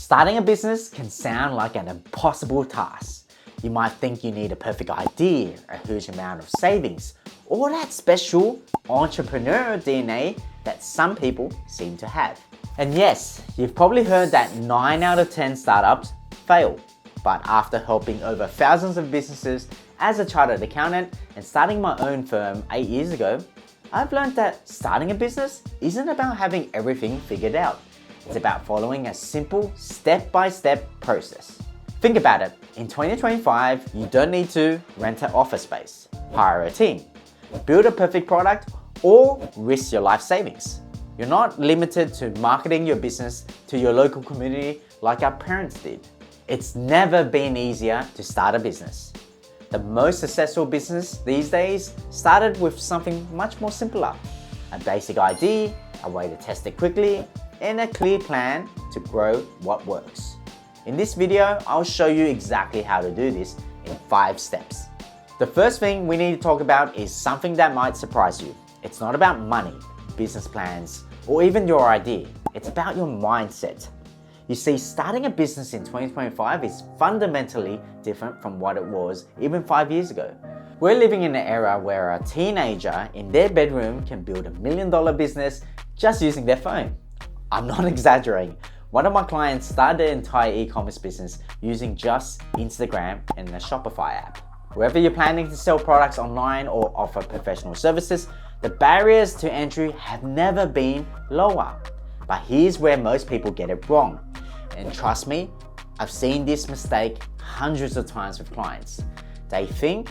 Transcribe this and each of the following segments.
Starting a business can sound like an impossible task. You might think you need a perfect idea, a huge amount of savings, or that special entrepreneurial DNA that some people seem to have. And yes, you've probably heard that 9 out of 10 startups fail. But after helping over thousands of businesses as a chartered accountant and starting my own firm 8 years ago, I've learned that starting a business isn't about having everything figured out. It's about following a simple step-by-step process. Think about it. In 2025, you don't need to rent an office space, hire a team, build a perfect product, or risk your life savings. You're not limited to marketing your business to your local community like our parents did. It's never been easier to start a business. The most successful business these days started with something much more simpler. A basic idea, a way to test it quickly, and a clear plan to grow what works. In this video, I'll show you exactly how to do this in 5 steps. The first thing we need to talk about is something that might surprise you. It's not about money, business plans, or even your idea. It's about your mindset. You see, starting a business in 2025 is fundamentally different from what it was even 5 years ago. We're living in an era where a teenager in their bedroom can build $1 million business just using their phone. I'm not exaggerating. One of my clients started their entire e-commerce business using just Instagram and a Shopify app. Whether you're planning to sell products online or offer professional services, the barriers to entry have never been lower. But here's where most people get it wrong. And trust me, I've seen this mistake hundreds of times with clients. They think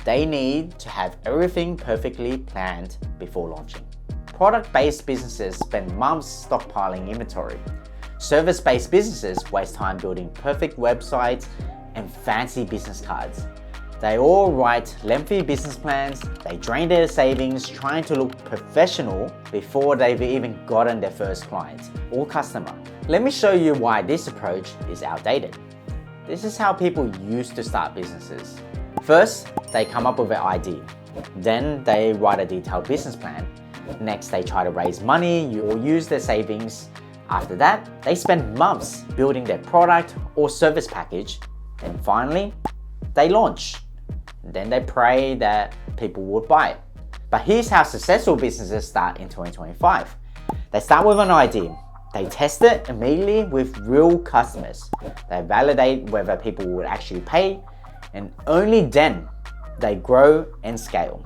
they need to have everything perfectly planned before launching. Product-based businesses spend months stockpiling inventory. Service-based businesses waste time building perfect websites and fancy business cards. They all write lengthy business plans, they drain their savings trying to look professional before they've even gotten their first client or customer. Let me show you why this approach is outdated. This is how people used to start businesses. First, they come up with an idea. Then they write a detailed business plan. Next, they try to raise money or use their savings. After that, they spend months building their product or service package. And finally, they launch. Then they pray that people would buy it. But here's how successful businesses start in 2025. They start with an idea. They test it immediately with real customers. They validate whether people would actually pay, and only then they grow and scale.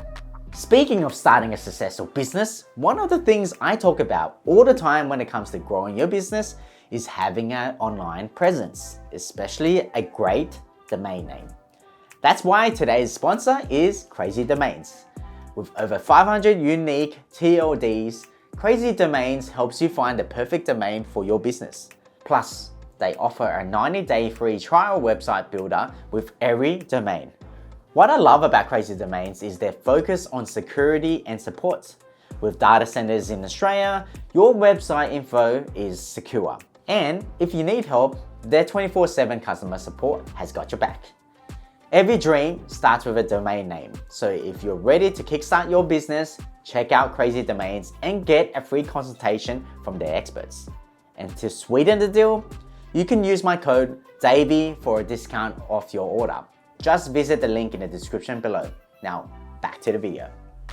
Speaking of starting a successful business, one of the things I talk about all the time when it comes to growing your business is having an online presence, especially a great domain name. That's why today's sponsor is Crazy Domains. With over 500 unique TLDs, Crazy Domains helps you find the perfect domain for your business. Plus, they offer a 90-day free trial website builder with every domain. What I love about Crazy Domains is their focus on security and support. With data centers in Australia, your website info is secure. And if you need help, their 24/7 customer support has got your back. Every dream starts with a domain name. So if you're ready to kickstart your business, check out Crazy Domains and get a free consultation from their experts. And to sweeten the deal, you can use my code Davie for a discount off your order. Just visit the link in the description below. Now, back to the video.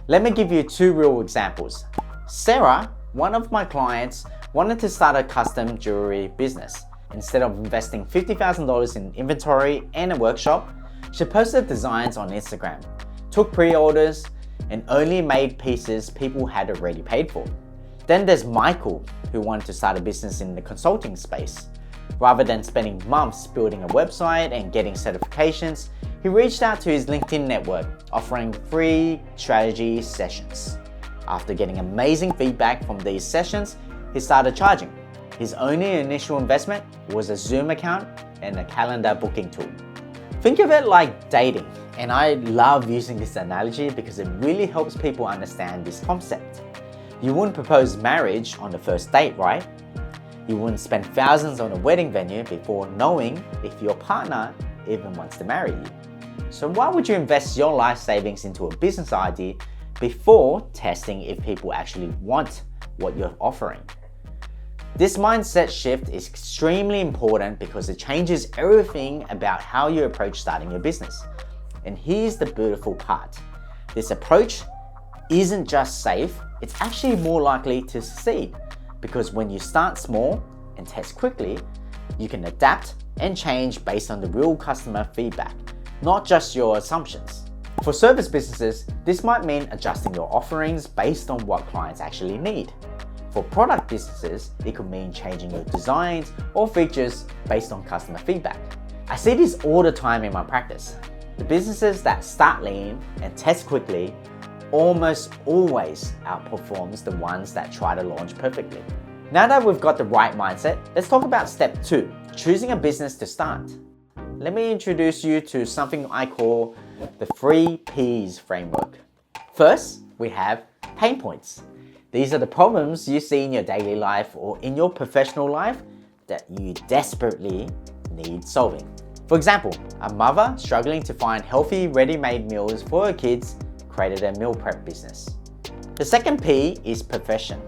Let me give you 2 real examples. Sarah, one of my clients, wanted to start a custom jewelry business. Instead of investing $50,000 in inventory and a workshop, she posted designs on Instagram, took pre-orders, and only made pieces people had already paid for. Then there's Michael, who wanted to start a business in the consulting space. Rather than spending months building a website and getting certifications, he reached out to his LinkedIn network, offering free strategy sessions. After getting amazing feedback from these sessions, he started charging. His only initial investment was a Zoom account and a calendar booking tool. Think of it like dating, and I love using this analogy because it really helps people understand this concept. You wouldn't propose marriage on the first date, right? You wouldn't spend thousands on a wedding venue before knowing if your partner even wants to marry you. So why would you invest your life savings into a business idea before testing if people actually want what you're offering? This mindset shift is extremely important because it changes everything about how you approach starting your business. And here's the beautiful part. This approach isn't just safe, it's actually more likely to succeed. Because when you start small and test quickly, you can adapt and change based on the real customer feedback, not just your assumptions. For service businesses, this might mean adjusting your offerings based on what clients actually need. For product businesses, it could mean changing your designs or features based on customer feedback. I see this all the time in my practice. The businesses that start lean and test quickly almost always outperforms the ones that try to launch perfectly. Now that we've got the right mindset, let's talk about step 2, choosing a business to start. Let me introduce you to something I call the 3 P's framework. First, we have pain points. These are the problems you see in your daily life or in your professional life that you desperately need solving. For example, a mother struggling to find healthy ready-made meals for her kids created a meal prep business. The second P is profession.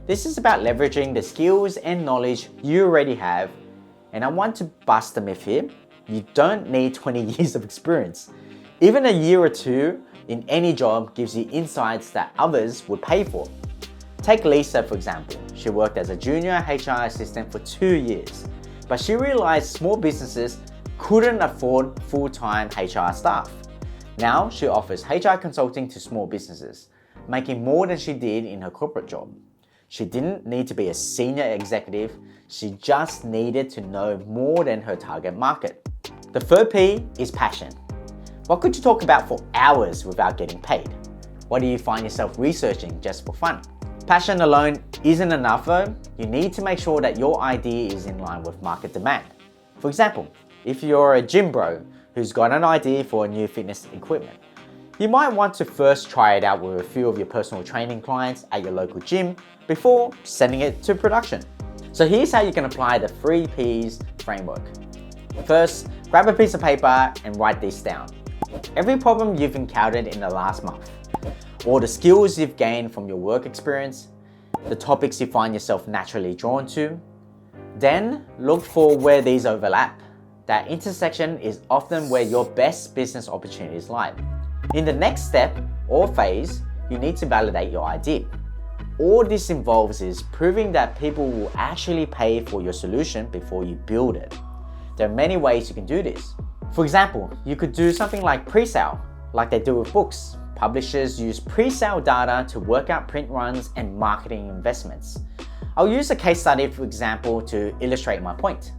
This is about leveraging the skills and knowledge you already have, and I want to bust the myth here. You don't need 20 years of experience. Even a year or 2 in any job gives you insights that others would pay for. Take Lisa for example. She worked as a junior HR assistant for 2 years, but she realized small businesses couldn't afford full-time HR staff. Now she offers HR consulting to small businesses, making more than she did in her corporate job. She didn't need to be a senior executive, she just needed to know more than her target market. The third P is passion. What could you talk about for hours without getting paid? What do you find yourself researching just for fun? Passion alone isn't enough though. You need to make sure that your idea is in line with market demand. For example, if you're a gym bro who's got an idea for a new fitness equipment, you might want to first try it out with a few of your personal training clients at your local gym before sending it to production. So here's how you can apply the 3 P's framework. First, grab a piece of paper and write this down. Every problem you've encountered in the last month, or the skills you've gained from your work experience, the topics you find yourself naturally drawn to. Then look for where these overlap. That intersection is often where your best business opportunities lie. In the next step or phase, you need to validate your idea. All this involves is proving that people will actually pay for your solution before you build it. There are many ways you can do this. For example, you could do something like pre-sale, like they do with books. Publishers use pre-sale data to work out print runs and marketing investments. I'll use a case study for example to illustrate my point.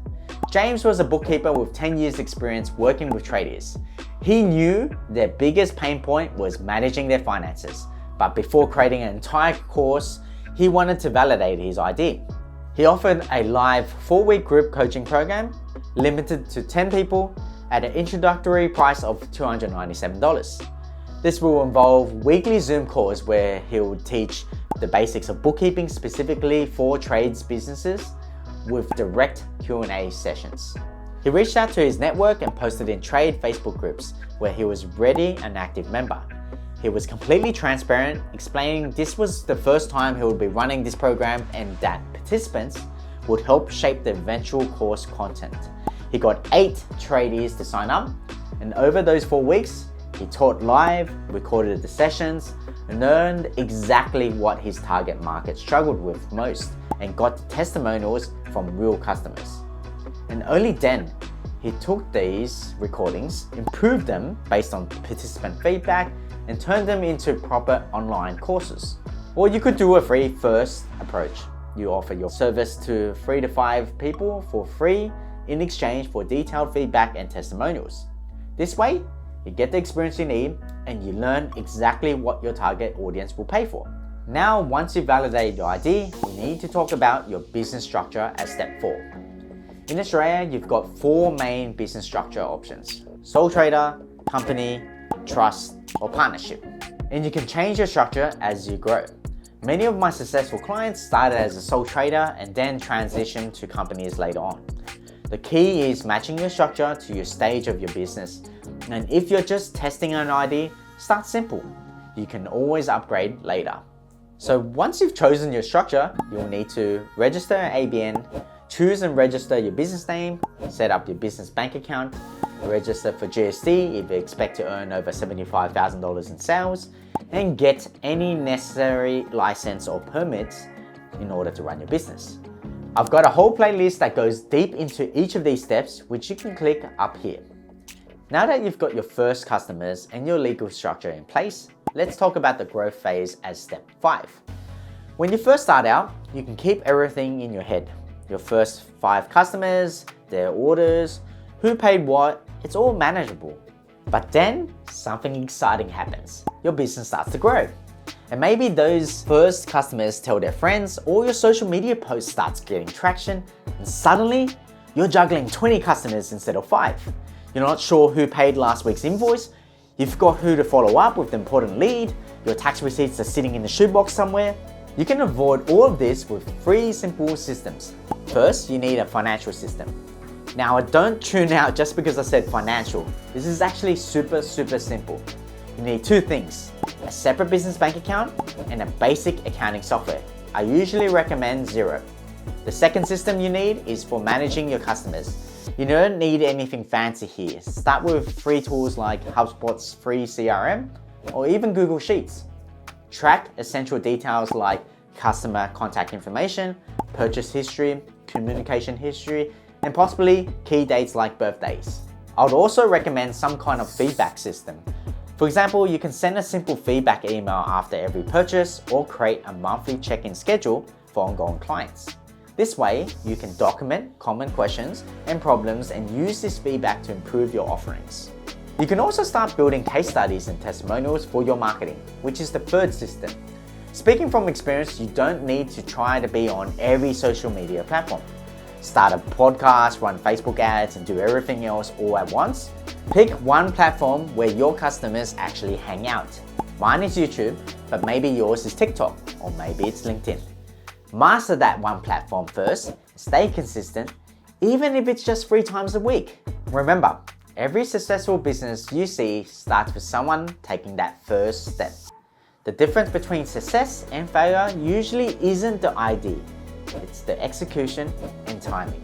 James was a bookkeeper with 10 years experience working with traders. He knew their biggest pain point was managing their finances, but before creating an entire course, he wanted to validate his idea. He offered a live 4-week group coaching program, limited to 10 people, at an introductory price of $297. This will involve weekly Zoom calls where he'll teach the basics of bookkeeping specifically for trades businesses with direct Q&A sessions. He reached out to his network and posted in trade Facebook groups where he was already an active member. He was completely transparent, explaining this was the first time he would be running this program and that participants would help shape the eventual course content. He got 8 tradies to sign up, and over those 4 weeks, he taught live, recorded the sessions, and learned exactly what his target market struggled with most and got the testimonials from real customers. And only then, he took these recordings, improved them based on participant feedback, and turned them into proper online courses. Or you could do a free first approach. You offer your service to 3 to 5 people for free in exchange for detailed feedback and testimonials. This way, you get the experience you need and you learn exactly what your target audience will pay for. Now, once you validate your idea, we need to talk about your business structure as step 4. In Australia, you've got 4 main business structure options: sole trader, company, trust, or partnership. And you can change your structure as you grow. Many of my successful clients started as a sole trader and then transitioned to companies later on. The key is matching your structure to your stage of your business. And if you're just testing an idea, start simple. You can always upgrade later. So once you've chosen your structure, you'll need to register an ABN, choose and register your business name, set up your business bank account, register for GST if you expect to earn over $75,000 in sales, and get any necessary license or permits in order to run your business. I've got a whole playlist that goes deep into each of these steps, which you can click up here. Now that you've got your first customers and your legal structure in place, let's talk about the growth phase as step 5. When you first start out, you can keep everything in your head. Your first 5 customers, their orders, who paid what, it's all manageable. But then something exciting happens. Your business starts to grow. And maybe those first customers tell their friends, or your social media post starts getting traction, and suddenly you're juggling 20 customers instead of 5. You're not sure who paid last week's invoice, you forgot who to follow up with the important lead, your tax receipts are sitting in the shoebox somewhere. You can avoid all of this with 3 simple systems. First, you need a financial system. Now, don't tune out just because I said financial. This is actually super simple. You need 2 things, a separate business bank account and a basic accounting software. I usually recommend Xero. The second system you need is for managing your customers. You don't need anything fancy here. Start with free tools like HubSpot's free CRM or even Google Sheets. Track essential details like customer contact information, purchase history, communication history, and possibly key dates like birthdays. I would also recommend some kind of feedback system. For example, you can send a simple feedback email after every purchase or create a monthly check-in schedule for ongoing clients. This way, you can document common questions and problems and use this feedback to improve your offerings. You can also start building case studies and testimonials for your marketing, which is the third system. Speaking from experience, you don't need to try to be on every social media platform. Start a podcast, run Facebook ads, and do everything else all at once. Pick one platform where your customers actually hang out. Mine is YouTube, but maybe yours is TikTok, or maybe it's LinkedIn. Master that one platform first, stay consistent, even if it's just 3 times a week. Remember, every successful business you see starts with someone taking that first step. The difference between success and failure usually isn't the idea, it's the execution and timing.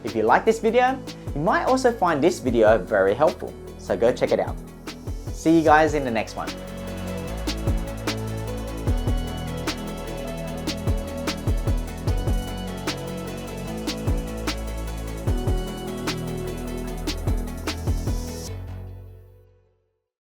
If you like this video, you might also find this video very helpful, so go check it out. See you guys in the next one.